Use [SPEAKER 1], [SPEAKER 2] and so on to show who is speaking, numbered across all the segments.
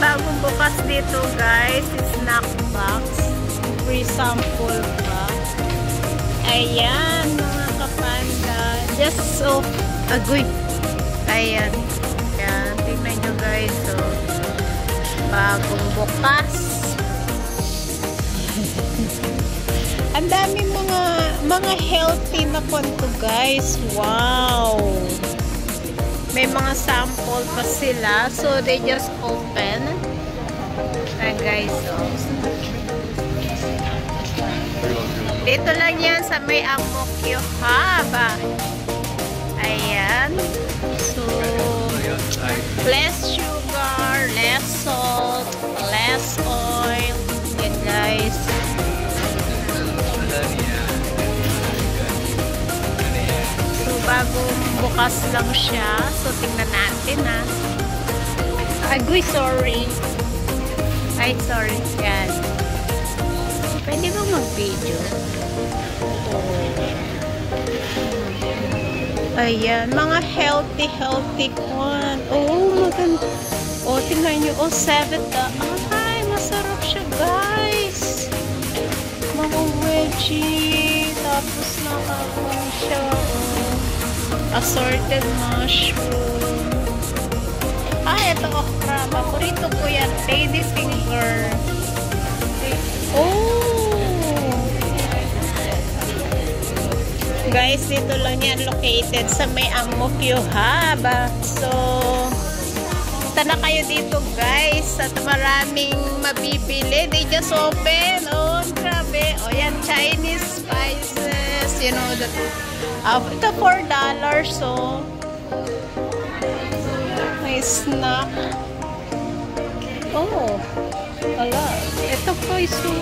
[SPEAKER 1] bagong bukas dito guys, snack box, free sample pa. Ayan mga kapanda, just so agoy. Ayan, ayan, tingnan nyo guys, so bagong bukas. Ang dami mga healthy na konto guys. Wow, may mga sample pa sila, so they just open. Ayan guys, so dito lang yan sa may Amokyo Hub. Ayan, so less sugar, less salt, less oil. Yan guys. So bagong bukas lang siya, so tingnan natin ha. Agoy, sorry. Ay, sorry. Yan. Pwede ba mag-video? Ayan, mga healthy one. Oh, maganda. Oh, tingnan nyo. Oh, 7. Ay, masarap siya, guys. Mga veggie. Tapos nakakawin siya. Oh. Assorted mushroom. Ah, ito okra. Paborito ko yan. Lady finger. Oh! Guys, dito lang yan located sa may Amokyo Hub. So, punta na kayo dito guys at maraming mabibili. They just open. Oh, grabe. Oh, yan, Chinese spices. You know, ito $4. So, may snack. Oh, ala. Ito po iso.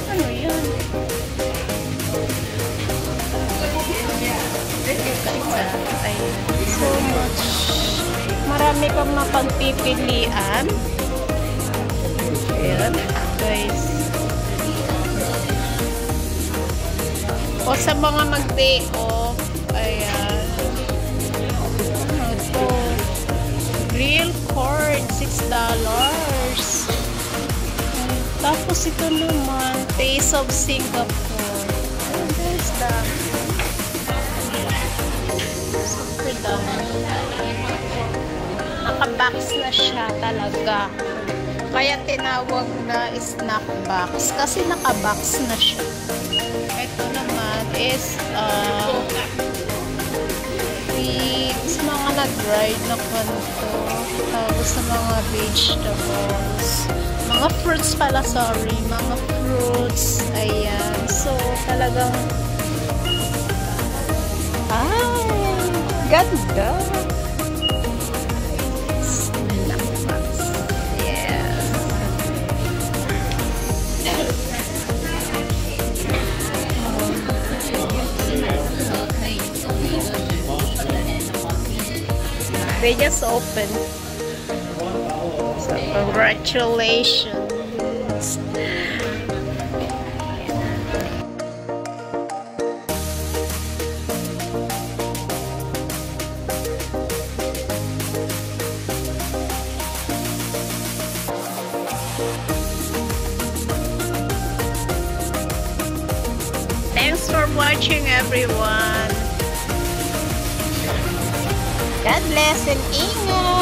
[SPEAKER 1] Ano yan? So much. Marami kang mapagpipilian. Ayan, guys. O sa mga mag-day off, ayan. Ano ito? Grill corn, $6. Tapos ito naman, Taste of Singapore. Ayan, there's that. Super dami. Naka-box na siya talaga. Kaya tinawag na snack box. Kasi naka-box na siya. Ito naman is mga na-dried na kanto. Tapos sa mga vegetables. Mga fruits pala, sorry. Mga fruits. Ayan. So, talagang ganda. Snack box. Yes. They just opened. So, congratulations. Thanks for watching, everyone. God bless and ingat.